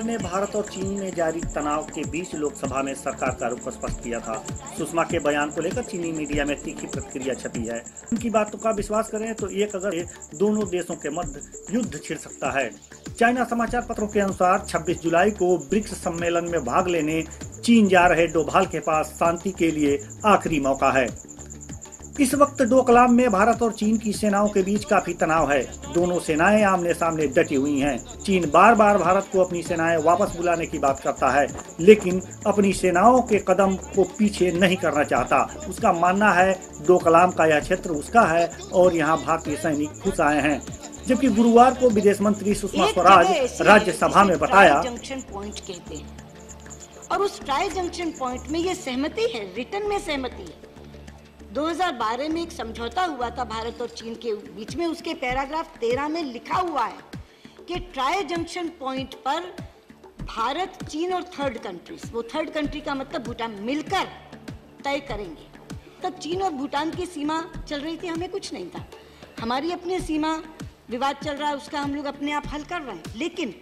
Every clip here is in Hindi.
ने भारत और चीन में जारी तनाव के बीच लोकसभा में सरकार का रुख स्पष्ट किया था। सुषमा के बयान को लेकर चीनी मीडिया में तीखी प्रतिक्रिया छपी है। उनकी बातों का विश्वास करें तो 1 अगस्त दोनों देशों के मध्य युद्ध छिड़ सकता है। चाइना समाचार पत्रों के अनुसार 26 जुलाई को ब्रिक्स सम्मेलन में भाग लेने चीन जा रहे डोभाल के पास शांति के लिए आखिरी मौका है। इस वक्त डोकलाम में भारत और चीन की सेनाओं के बीच काफी तनाव है। दोनों सेनाएं आमने सामने डटी हुई हैं। चीन बार बार भारत को अपनी सेनाएं वापस बुलाने की बात करता है, लेकिन अपनी सेनाओं के कदम को पीछे नहीं करना चाहता। उसका मानना है डोकलाम का यह क्षेत्र उसका है और यहाँ भारतीय सैनिक घुस आए हैं। जबकि गुरुवार को विदेश मंत्री सुषमा स्वराज राज्यसभा में बताया, जंक्शन पॉइंट कहते हैं और उस ट्राई जंक्शन पॉइंट में ये सहमति है, रिटर्न में सहमति है। 2012 में एक समझौता हुआ था भारत और चीन के बीच में, उसके पैराग्राफ 13 में लिखा हुआ है कि ट्राई जंक्शन पॉइंट पर भारत, चीन और थर्ड कंट्रीज, वो थर्ड कंट्री का मतलब भूटान, मिलकर तय करेंगे। तब चीन और भूटान की सीमा चल रही थी, हमें कुछ नहीं था। हमारी अपनी सीमा विवाद चल रहा है, उसका हम लोग अपने आप हल कर रहे हैं। लेकिन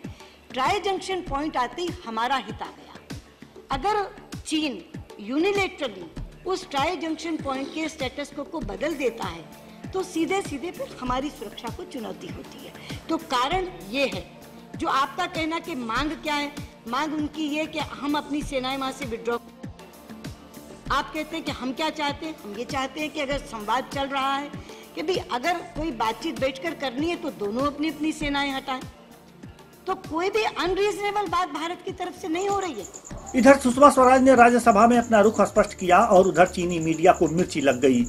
ट्राई जंक्शन पॉइंट आते ही हमारा हित आ गया। अगर चीन यूनिलेटरली उस ट्राई जंक्शन पॉइंट के स्टेटस को बदल देता है तो सीधे सीधे फिर हमारी सुरक्षा को चुनौती होती है। तो कारण ये है, जो आपका कहना कि मांग क्या है, मांग उनकी ये कि हम अपनी सेनाएं वहां से विड्रॉ। आप कहते हैं कि हम क्या चाहते हैं, हम ये चाहते हैं कि अगर संवाद चल रहा है कि भाई अगर कोई बातचीत बैठकर करनी है तो दोनों अपनी अपनी सेनाएं हटाएं। तो कोई भी अनरीजनेबल बात भारत की तरफ से नहीं हो रही है। इधर सुषमा स्वराज ने राज्यसभा में अपना रुख स्पष्ट किया और उधर चीनी मीडिया को मिर्ची लग गई।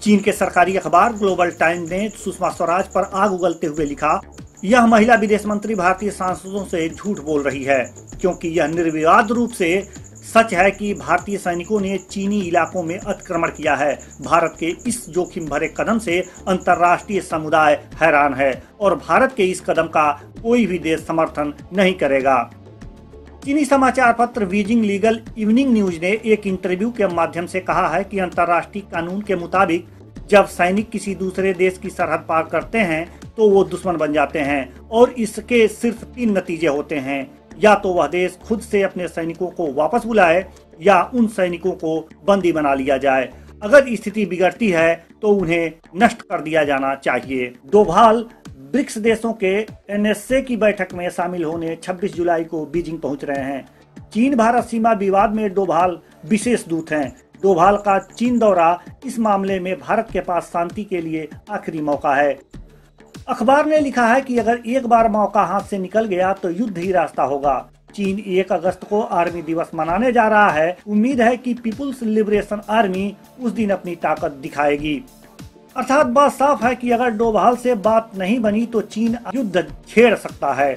चीन के सरकारी अखबार ग्लोबल टाइम्स ने सुषमा स्वराज पर आग उगलते हुए लिखा, यह महिला विदेश मंत्री भारतीय सांसदों से झूठ बोल रही है, क्योंकि यह निर्विवाद रूप से सच है कि भारतीय सैनिकों ने चीनी इलाकों में अतिक्रमण किया है। भारत के इस जोखिम भरे कदम से अंतर्राष्ट्रीय समुदाय हैरान है और भारत के इस कदम का कोई भी देश समर्थन नहीं करेगा। चीनी समाचार पत्र बीजिंग लीगल इवनिंग न्यूज ने एक इंटरव्यू के माध्यम से कहा है कि अंतर्राष्ट्रीय कानून के मुताबिक जब सैनिक किसी दूसरे देश की सरहद पार करते हैं तो वो दुश्मन बन जाते हैं और इसके सिर्फ 3 नतीजे होते हैं, या तो वह देश खुद से अपने सैनिकों को वापस बुलाए या उन सैनिकों को बंदी बना लिया जाए। अगर स्थिति बिगड़ती है तो उन्हें नष्ट कर दिया जाना चाहिए। डोभाल ब्रिक्स देशों के NSA की बैठक में शामिल होने 26 जुलाई को बीजिंग पहुंच रहे हैं। चीन भारत सीमा विवाद में डोभाल विशेष दूत हैं। डोभाल का चीन दौरा इस मामले में भारत के पास शांति के लिए आखिरी मौका है। अखबार ने लिखा है कि अगर एक बार मौका हाथ से निकल गया तो युद्ध ही रास्ता होगा। चीन 1 अगस्त को आर्मी दिवस मनाने जा रहा है। उम्मीद है कि पीपुल्स लिबरेशन आर्मी उस दिन अपनी ताकत दिखाएगी। अर्थात बात साफ है कि अगर डोभाल से बात नहीं बनी तो चीन युद्ध छेड़ सकता है।